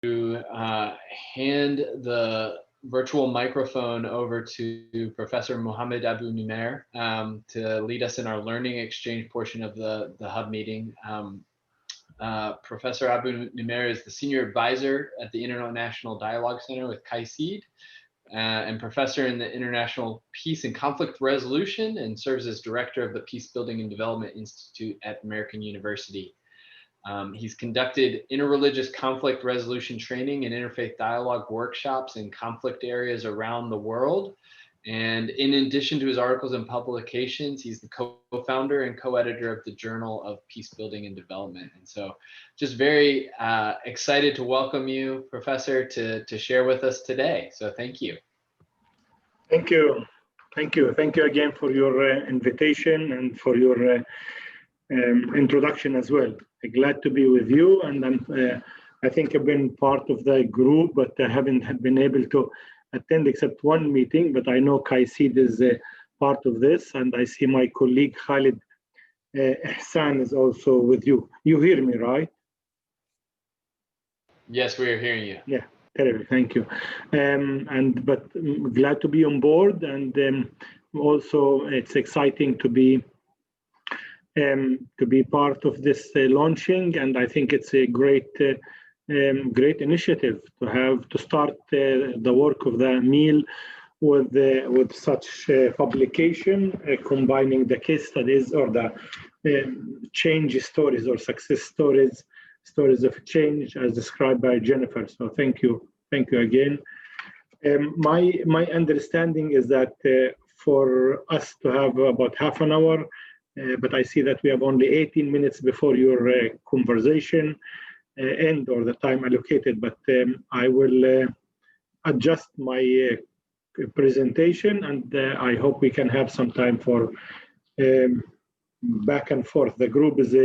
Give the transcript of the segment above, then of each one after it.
hand the virtual microphone over to Professor Mohammed Abu-Nimer to lead us in our learning exchange portion of the hub meeting. Professor Abu-Nimer is the Senior Advisor at the International Dialogue Center with KAICIID and Professor in the International Peace and Conflict Resolution, and serves as Director of the Peacebuilding and Development Institute at American University. He's conducted interreligious conflict resolution training and interfaith dialogue workshops in conflict areas around the world. And in addition to his articles and publications, he's the co-founder and co-editor of the Journal of Peacebuilding and Development. And so just very excited to welcome you, Professor, to share with us today. So thank you. Thank you. Thank you. Thank you again for your invitation and for your introduction as well. I'm glad to be with you, and I think I've been part of the group, but I haven't been able to attend except one meeting, but I know KAICIID is part of this, and I see my colleague Khalid Ihsan is also with you. You hear me, right? Yes, we are hearing you. Yeah, terrible, thank you. But I'm glad to be on board, and also it's exciting to be part of this launching, and I think it's a great initiative to start the work of the meal with such publication, combining the case studies or the change stories or success stories of change as described by Jennifer. So thank you again. My understanding is that for us to have about half an hour, but I see that we have only 18 minutes before your conversation end, or the time allocated, but I will adjust my presentation, and I hope we can have some time for back and forth. The group is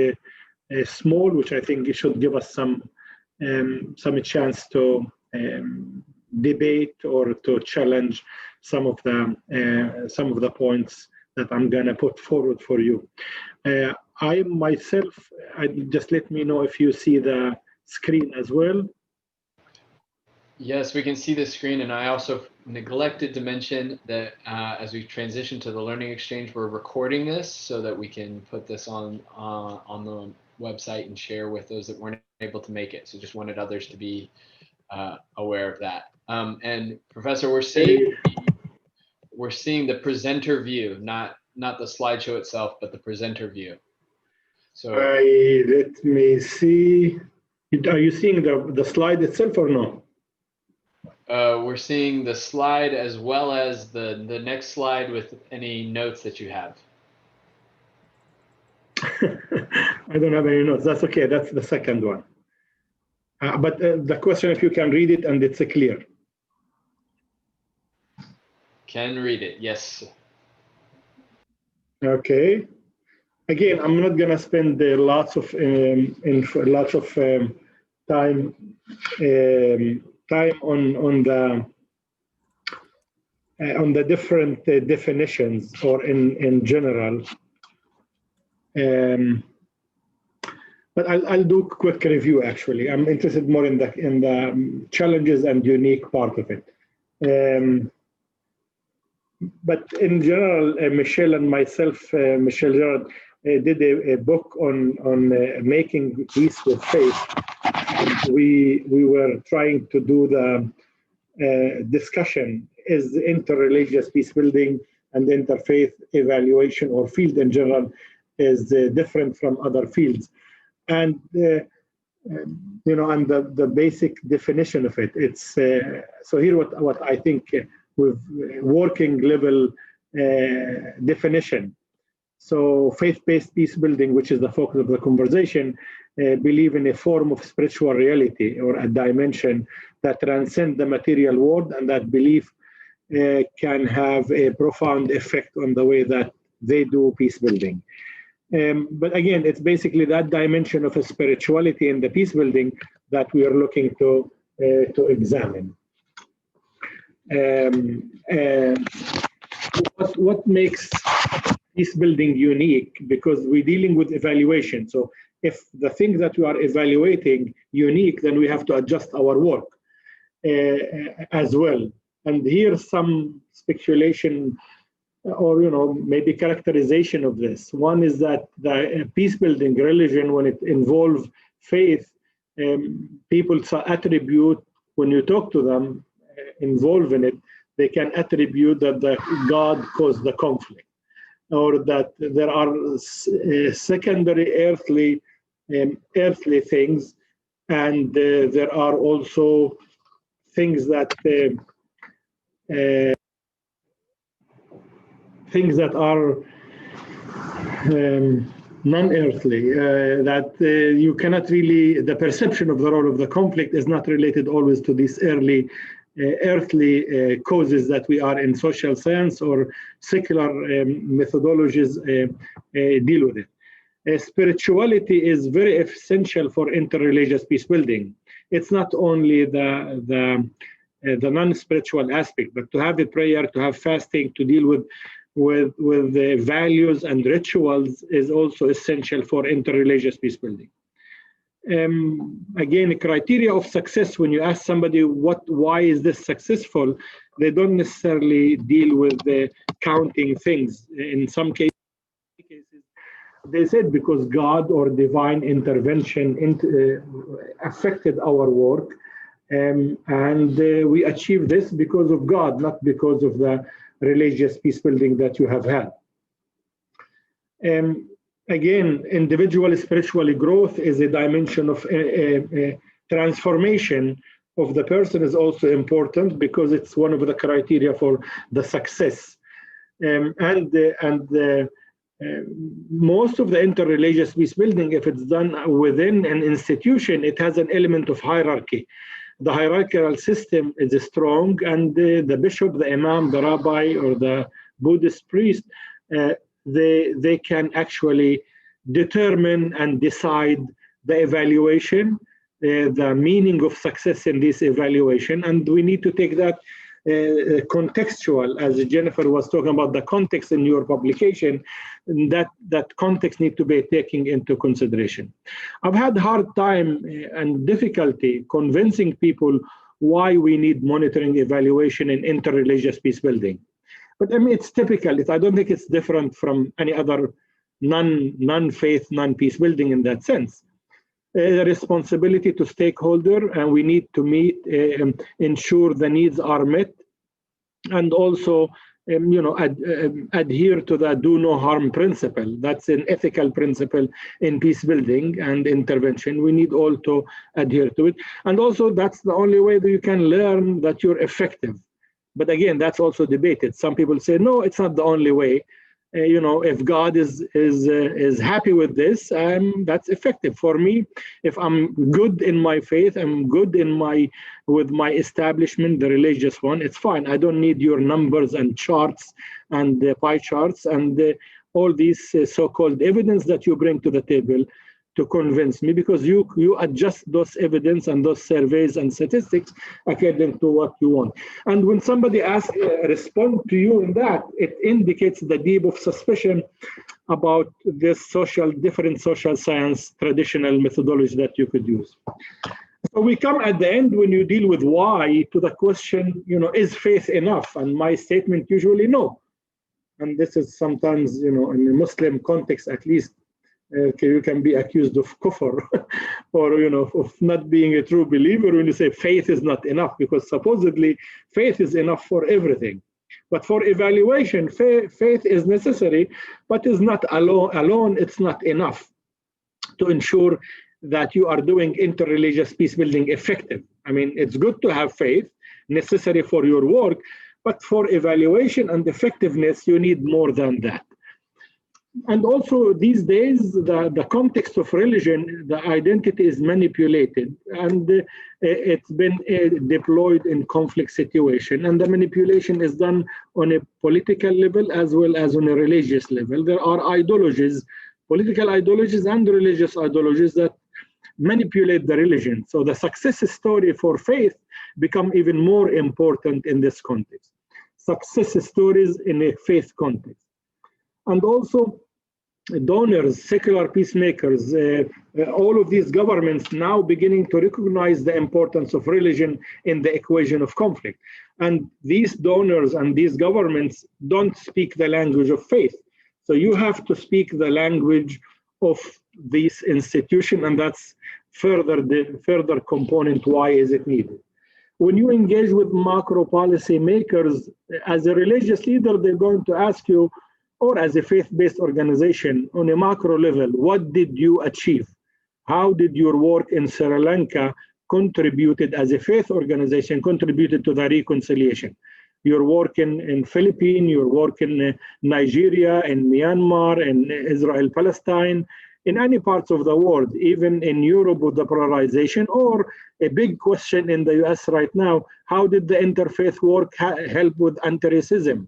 small, which I think it should give us some chance to debate or to challenge some of the points that I'm gonna put forward for you. I just let me know if you see the screen as well. Yes, we can see the screen, and I also neglected to mention that as we transition to the learning exchange, we're recording this so that we can put this on the website and share with those that weren't able to make it. So just wanted others to be aware of that. And Professor, we're seeing the presenter view, not the slideshow itself, but the presenter view. So let me see. Are you seeing the slide itself or no? We're seeing the slide as well as the next slide with any notes that you have. I don't have any notes. That's okay. That's the second one. But the question, if you can read it and it's clear. Can read it, yes. Okay. Again, I'm not gonna spend lots of time on the different definitions or in general. But I'll do a quick review. Actually, I'm interested more in the challenges and unique part of it. But in general, Michelle and myself, Michelle Gerard, did a book on making peace with faith. And we were trying to do the discussion: is interreligious peacebuilding and interfaith evaluation or field in general is different from other fields? And and the basic definition of it. It's so here what I think with working level definition. So faith-based peacebuilding, which is the focus of the conversation, believe in a form of spiritual reality or a dimension that transcends the material world, and that belief can have a profound effect on the way that they do peacebuilding. But again, it's basically that dimension of a spirituality in the peacebuilding that we are looking to examine. What makes peacebuilding unique? Because we're dealing with evaluation. So if the thing that we are evaluating unique, then we have to adjust our work as well. And here's some speculation or maybe characterization of this. One is that the peace-building religion, when it involves faith, people attribute, when you talk to them involved in it, they can attribute that the God caused the conflict, or that there are secondary earthly things, and there are also things that are non-earthly, that you cannot really, the perception of the role of the conflict is not related always to these earthly causes that we are in social science or secular methodologies deal with it. Spirituality is very essential for interreligious peace building. It's not only the non-spiritual aspect, but to have a prayer, to have fasting, to deal with the values and rituals is also essential for interreligious peace building. Again, criteria of success, when you ask somebody why is this successful, they don't necessarily deal with counting things. In some cases, they said because God or divine intervention affected our work, and we achieved this because of God, not because of the religious peace building that you have had. Again, individual spiritual growth is a dimension of transformation of the person is also important, because it's one of the criteria for the success. Most of the interreligious peace building, if it's done within an institution, it has an element of hierarchy. The hierarchical system is strong, and the bishop, the imam, the rabbi, or the Buddhist priest, they can actually determine and decide the evaluation, the meaning of success in this evaluation. And we need to take that contextual, as Jennifer was talking about the context in your publication, that context need to be taken into consideration. I've had hard time and difficulty convincing people why we need monitoring, evaluation, and interreligious peace building. But I mean, it's typical. I don't think it's different from any other non-faith, non-peace building in that sense. The responsibility to stakeholder, and we need to ensure the needs are met, and also adhere to the do no harm principle. That's an ethical principle in peace building and intervention. We need all to adhere to it, and also that's the only way that you can learn that you're effective. But again, that's also debated. Some people say, no, it's not the only way. If God is happy with this, that's effective for me. If I'm good in my faith, I'm good with my establishment, the religious one, it's fine. I don't need your numbers and charts and pie charts and all these so-called evidence that you bring to the table to convince me, because you adjust those evidence and those surveys and statistics according to what you want. And when somebody respond to you in that, it indicates the deep of suspicion about this different social science traditional methodology that you could use. So we come at the end, when you deal with why, to the question, is faith enough? And my statement usually no. And this is sometimes, in a Muslim context at least, you can be accused of kufr or of not being a true believer when you say faith is not enough, because supposedly faith is enough for everything. But for evaluation, faith is necessary, but is not alone. It's not enough to ensure that you are doing interreligious peace building effective. I mean, it's good to have faith, necessary for your work, but for evaluation and effectiveness, you need more than that. And also these days, the context of religion, the identity is manipulated, and it's been deployed in conflict situation. And the manipulation is done on a political level as well as on a religious level. There are ideologies, political ideologies and religious ideologies that manipulate the religion. So the success story for faith become even more important in this context. Success stories in a faith context. And also, donors, secular peacemakers, all of these governments now beginning to recognize the importance of religion in the equation of conflict. And these donors and these governments don't speak the language of faith. So you have to speak the language of this institution, and that's the further component. Why is it needed? When you engage with macro policy makers, as a religious leader, they're going to ask you, or as a faith-based organization, on a macro level, what did you achieve? How did your work in Sri Lanka contributed as a faith organization, contributed to the reconciliation? Your work in Philippines, your work in Nigeria, in Myanmar, in Israel, Palestine, in any parts of the world, even in Europe with the polarization, or a big question in the US right now, how did the interfaith work help with anti-racism?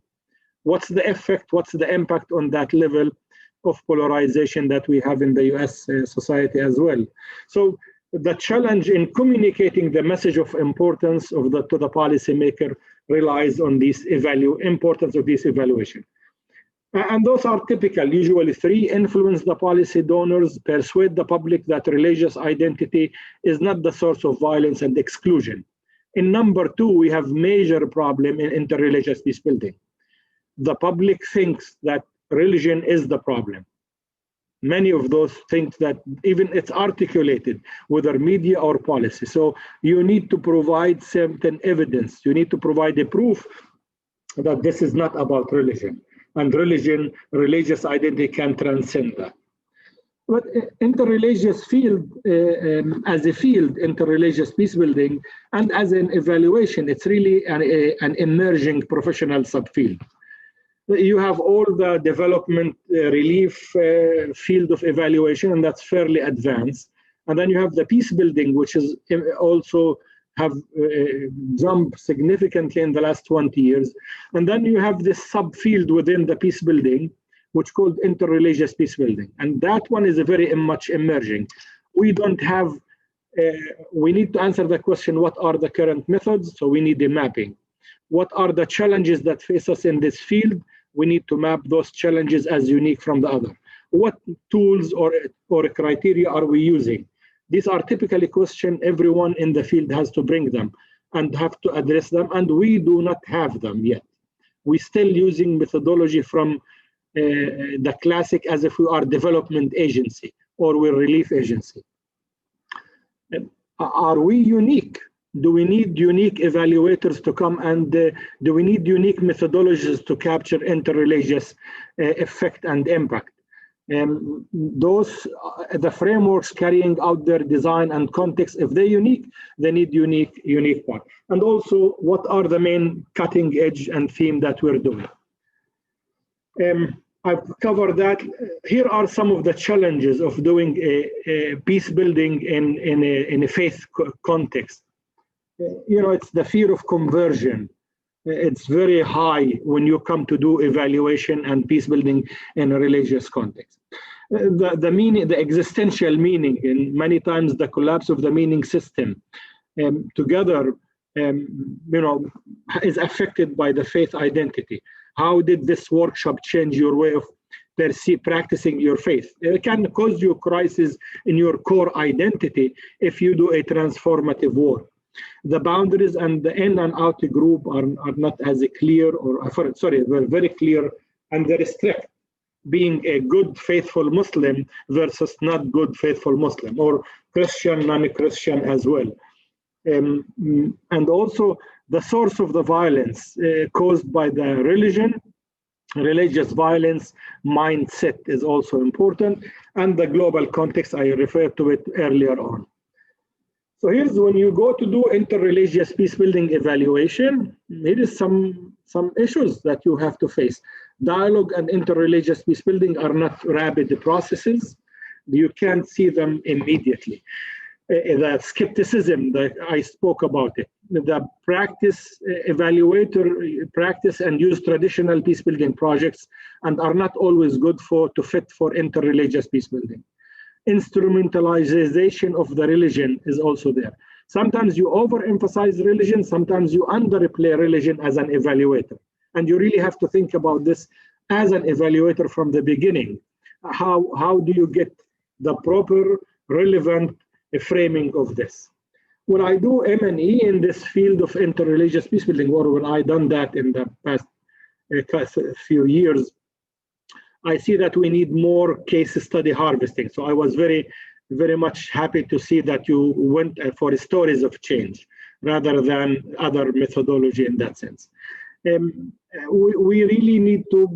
What's the effect, what's the impact on that level of polarization that we have in the US society as well? So the challenge in communicating the message of importance of to the policymaker relies on this importance of this evaluation. And those are typical, usually three: influence the policy donors, persuade the public that religious identity is not the source of violence and exclusion. In number two, we have major problem in interreligious peacebuilding. The public thinks that religion is the problem. Many of those think that even it's articulated, whether media or policy. So you need to provide certain evidence. You need to provide a proof that this is not about religion. And religious identity can transcend that. But interreligious field, as a field, interreligious peacebuilding, and as an evaluation, it's really an emerging professional subfield. You have all the development relief field of evaluation, and that's fairly advanced. And then you have the peacebuilding, which is also have jumped significantly in the last 20 years. And then you have this subfield within the peacebuilding, which is called interreligious peacebuilding. And that one is very much emerging. We don't have, we need to answer the question, what are the current methods? So we need a mapping. What are the challenges that face us in this field? We need to map those challenges as unique from the other. What tools or criteria are we using? These are typically questions everyone in the field has to bring them and have to address them, and we do not have them yet. We're still using methodology from the classic as if we are development agency or we're relief agency. Are we unique? Do we need unique evaluators to come, and do we need unique methodologies to capture interreligious effect and impact? The frameworks carrying out their design and context, if they're unique, they need unique part. And also, what are the main cutting edge and theme that we're doing? I've covered that. Here are some of the challenges of doing a peace building in a faith context. You know, it's the fear of conversion. It's very high when you come to do evaluation and peace building in a religious context. The meaning, the existential meaning, and many times the collapse of the meaning system together, is affected by the faith identity. How did this workshop change your way of practicing your faith? It can cause you crisis in your core identity if you do a transformative work. The boundaries and the in and out group are not as clear, they're very clear and very strict, being a good faithful Muslim versus not good faithful Muslim, or Christian, non-Christian as well. And also the source of the violence caused by the religious violence mindset is also important, and the global context, I referred to it earlier on. So here's when you go to do interreligious peacebuilding evaluation, here is some issues that you have to face. Dialogue and interreligious peacebuilding are not rapid processes. You can't see them immediately. The skepticism that I spoke about it, the evaluator practice and use traditional peacebuilding projects and are not always good to fit for interreligious peacebuilding. Instrumentalization of the religion is also there. Sometimes you overemphasize religion, sometimes you underplay religion as an evaluator. And you really have to think about this as an evaluator from the beginning. how do you get the proper, relevant framing of this? When I do M&E in this field of interreligious peacebuilding, or when I done that in the past few years, I see that we need more case study harvesting. So I was very much happy to see that you went for stories of change rather than other methodology in that sense. We really need to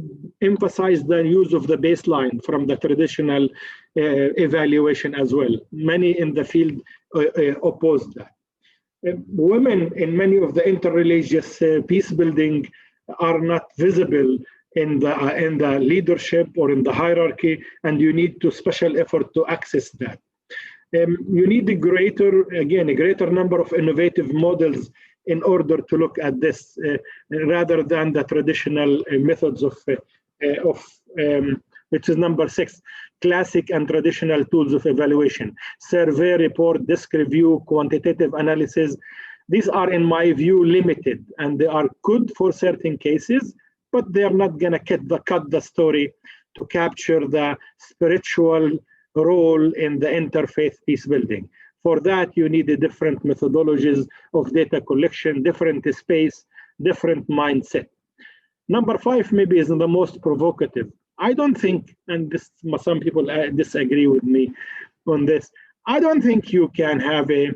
emphasize the use of the baseline from the traditional evaluation as well. Many in the field oppose that. Women in many of the interreligious peacebuilding are not visible in the leadership or in the hierarchy, and you need to special effort to access that. You need a greater number of innovative models in order to look at this, rather than the traditional methods of which is number 6, classic and traditional tools of evaluation: survey, report, desk review, quantitative analysis. These are, in my view, limited, and they are good for certain cases, but they are not going to cut the story to capture the spiritual role in the interfaith peacebuilding. For that, you need a different methodologies of data collection, different space, different mindset. Number 5 maybe is the most provocative. I don't think, and this, some people disagree with me on this, I don't think you can have a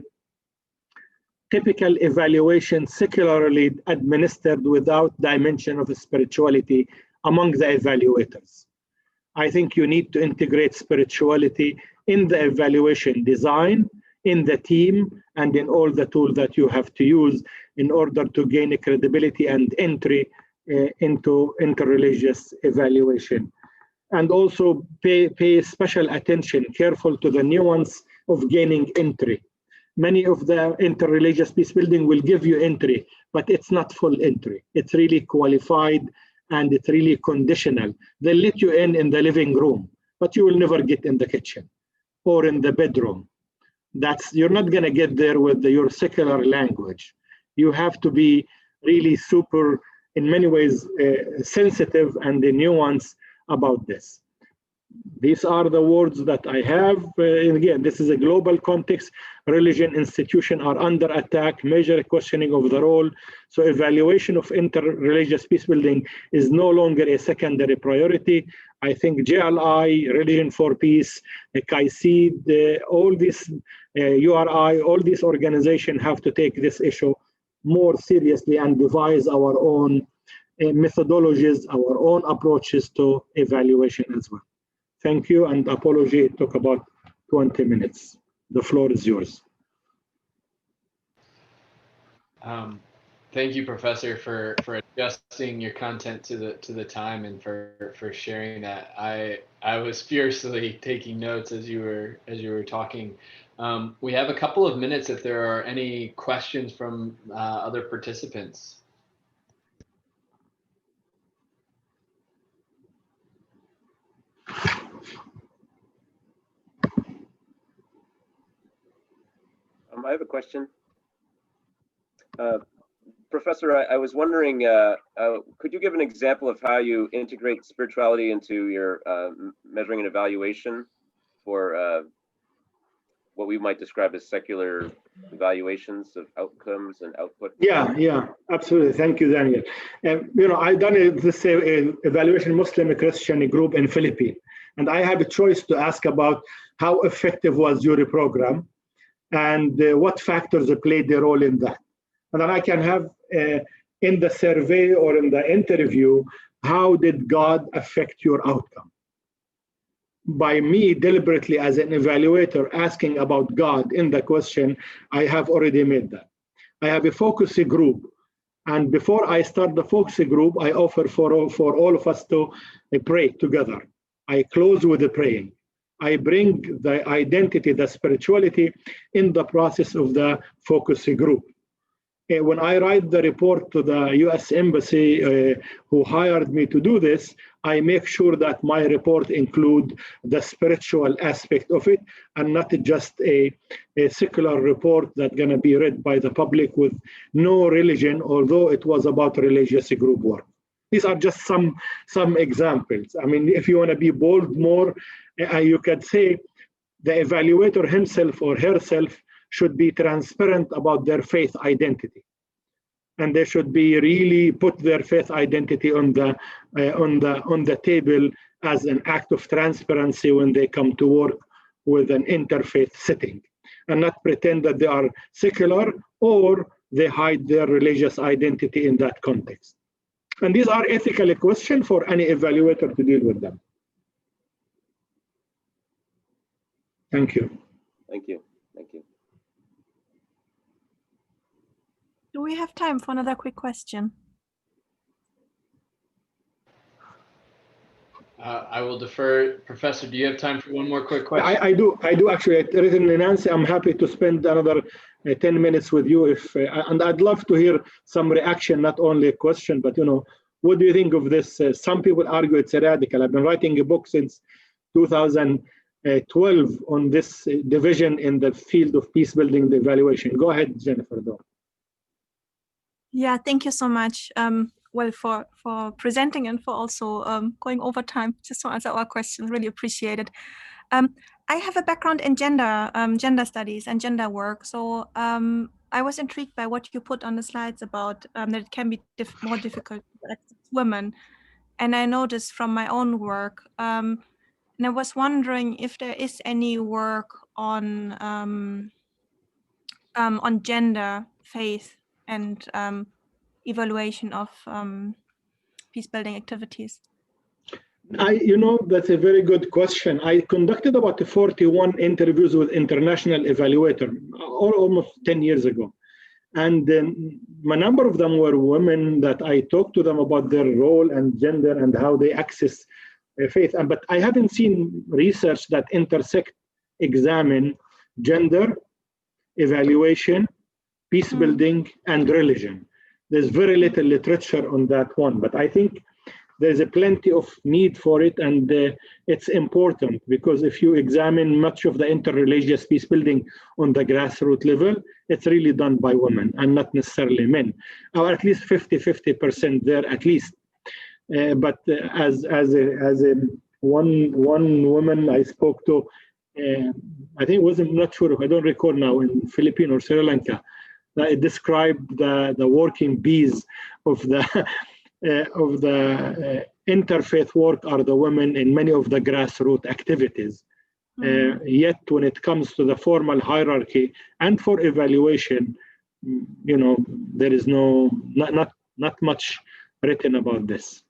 typical evaluation secularly administered without dimension of spirituality among the evaluators. I think you need to integrate spirituality in the evaluation design, in the team, and in all the tools that you have to use in order to gain a credibility and entry into interreligious evaluation. And also pay special attention, careful to the nuance of gaining entry. Many of the interreligious peacebuilding will give you entry, but it's not full entry. It's really qualified and it's really conditional. They let you in the living room, but you will never get in the kitchen or in the bedroom. You're not going to get there with your secular language. You have to be really super, in many ways, sensitive and the nuance about this. These are the words that I have. And again, this is a global context. Religion institutions are under attack, major questioning of the role. So evaluation of interreligious peacebuilding is no longer a secondary priority. I think JLI, Religion for Peace, KAICIID, all these URI, all these organizations have to take this issue more seriously and devise our own methodologies, our own approaches to evaluation as well. Thank you, and apology, it took about 20 minutes. The floor is yours. Thank you, Professor, for adjusting your content to the time and for sharing that. I was fiercely taking notes as you were talking. We have a couple of minutes if there are any questions from other participants. I have a question. Professor, I was wondering, could you give an example of how you integrate spirituality into your measuring and evaluation for what we might describe as secular evaluations of outcomes and output? Yeah, absolutely. Thank you, Daniel. I've done this evaluation Muslim Christian group in Philippines, and I have a choice to ask about how effective was your program and what factors played a role in that. And then I can have in the survey or in the interview, how did God affect your outcome? By me deliberately as an evaluator asking about God in the question, I have already made that. I have a focus group. And before I start the focus group, I offer for all of us to pray together. I close with the praying. I bring the identity, the spirituality in the process of the focus group. When I write the report to the US Embassy who hired me to do this, I make sure that my report include the spiritual aspect of it and not just a secular report that's going to be read by the public with no religion, although it was about religious group work. These are just some examples. I mean, if you want to be bold more, you could say the evaluator himself or herself should be transparent about their faith identity, and they should be really put their faith identity on the table as an act of transparency when they come to work with an interfaith setting, and not pretend that they are secular or they hide their religious identity in that context. And these are ethical questions for any evaluator to deal with them. Thank you. Thank you. Thank you. Do we have time for another quick question? I will defer. Professor, do you have time for one more quick question? I do actually. Written in Nancy, I'm happy to spend another 10 minutes with you and I'd love to hear some reaction, not only a question, but what do you think of this? Some people argue it's radical. I've been writing a book since 2012 on this division in the field of peace building, the evaluation. Go ahead, Jennifer, though. Yeah, thank you so much. Well, for presenting and for also going over time just to answer our questions. Really appreciate it. I have a background in gender studies and gender work. So I was intrigued by what you put on the slides about that it can be more difficult to access women. And I noticed from my own work, and I was wondering if there is any work on gender, faith, and evaluation of peace building activities. That's a very good question. I conducted about 41 interviews with international evaluators almost 10 years ago. And a number of them were women that I talked to them about their role and gender and how they access faith. But I haven't seen research that examine gender, evaluation, peace building, and religion. There's very little literature on that one, but I think there's a plenty of need for it, and it's important because if you examine much of the interreligious peace building on the grassroots level, it's really done by women and not necessarily men, or at least 50% there at least. But as one woman I spoke to, I think I'm not sure, I don't recall now, in Philippines or Sri Lanka, it described the working bees of the interfaith work are the women in many of the grassroots activities. Yet when it comes to the formal hierarchy and for evaluation, there is not much written about this.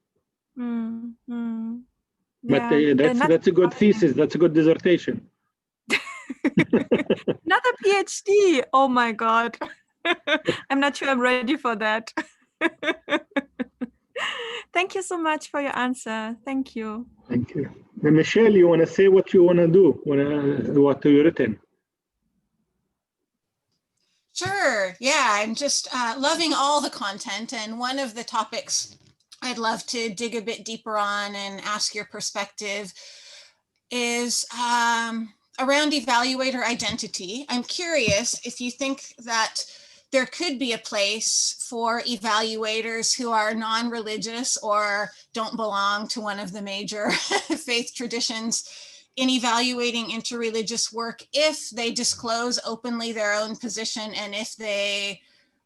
But that's a good thesis. That's a good dissertation. Another PhD. Oh my God. I'm not sure I'm ready for that. Thank you so much for your answer. Thank you. Thank you. And Michelle, you want to say what you want to do? What you written? Sure. Yeah, I'm just loving all the content. And one of the topics I'd love to dig a bit deeper on and ask your perspective is around evaluator identity. I'm curious if you think that there could be a place for evaluators who are non-religious or don't belong to one of the major faith traditions in evaluating interreligious work if they disclose openly their own position and if they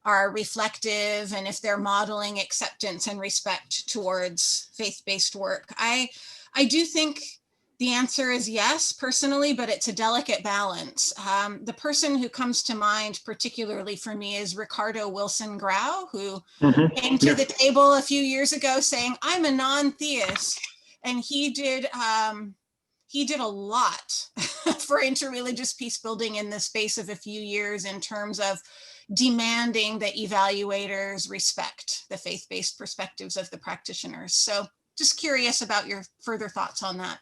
are reflective and if they're modeling acceptance and respect towards faith-based work. I do think the answer is yes, personally, but it's a delicate balance. The person who comes to mind, particularly for me, is Ricardo Wilson Grau, who came to the table a few years ago saying, I'm a non-theist. And he did a lot for interreligious peace building in the space of a few years in terms of demanding that evaluators respect the faith-based perspectives of the practitioners. So just curious about your further thoughts on that.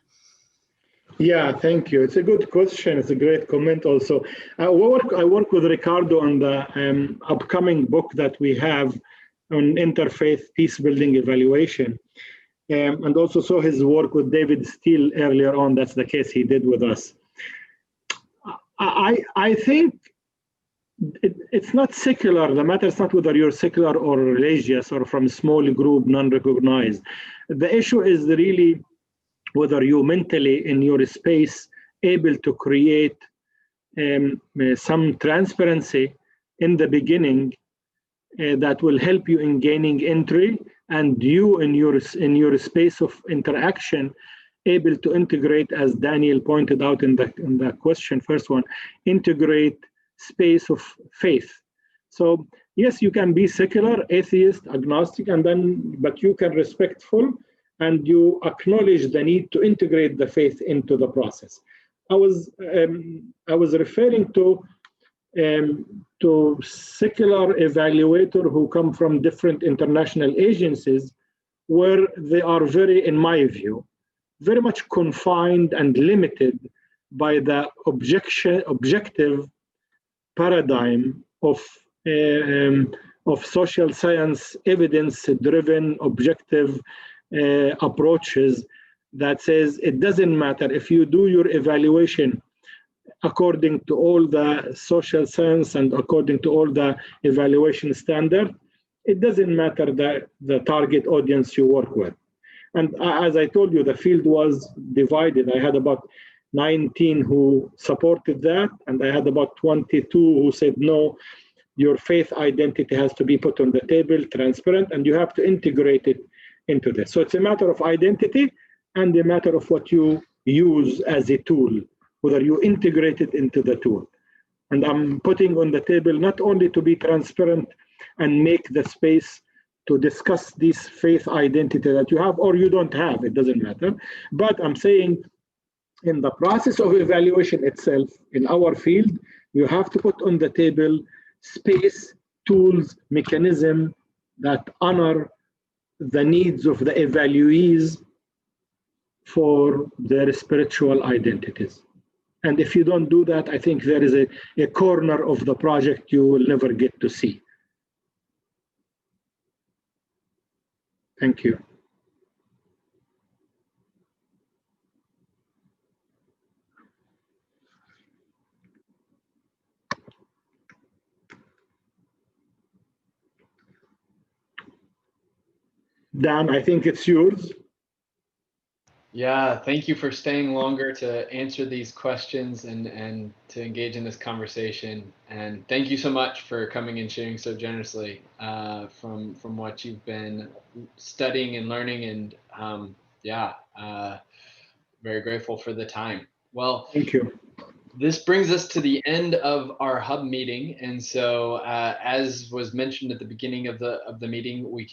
Yeah, thank you. It's a good question. It's a great comment also. I work with Ricardo on the upcoming book that we have on interfaith peace building evaluation. And also saw his work with David Steele earlier on. That's the case he did with us. I think it's not secular. The matter is not whether you're secular or religious or from a small group, non-recognized. The issue is really whether you mentally in your space able to create some transparency in the beginning that will help you in gaining entry, and you in your space of interaction able to integrate, as Daniel pointed out in the question, first one, integrate space of faith. So yes, you can be secular, atheist, agnostic, but you can respectful, and you acknowledge the need to integrate the faith into the process. I was referring to secular evaluator who come from different international agencies, where they are very, in my view, very much confined and limited by the objective paradigm of social science, evidence-driven, objective approaches that says it doesn't matter if you do your evaluation according to all the social science and according to all the evaluation standard, it doesn't matter the target audience you work with. And as I told you, the field was divided. I had about 19 who supported that, and I had about 22 who said, no, your faith identity has to be put on the table, transparent, and you have to integrate it into this. So it's a matter of identity and a matter of what you use as a tool, whether you integrate it into the tool. And I'm putting on the table not only to be transparent and make the space to discuss this faith identity that you have or you don't have, it doesn't matter. But I'm saying in the process of evaluation itself, in our field, you have to put on the table space, tools, mechanism that honor the needs of the evaluees for their spiritual identities. And if you don't do that, I think there is a corner of the project you will never get to see. Thank you. Dan, I think it's yours. Yeah, thank you for staying longer to answer these questions and to engage in this conversation. And thank you so much for coming and sharing so generously from what you've been studying and learning. And very grateful for the time. Well, thank you. This brings us to the end of our hub meeting. And so as was mentioned at the beginning of the meeting, we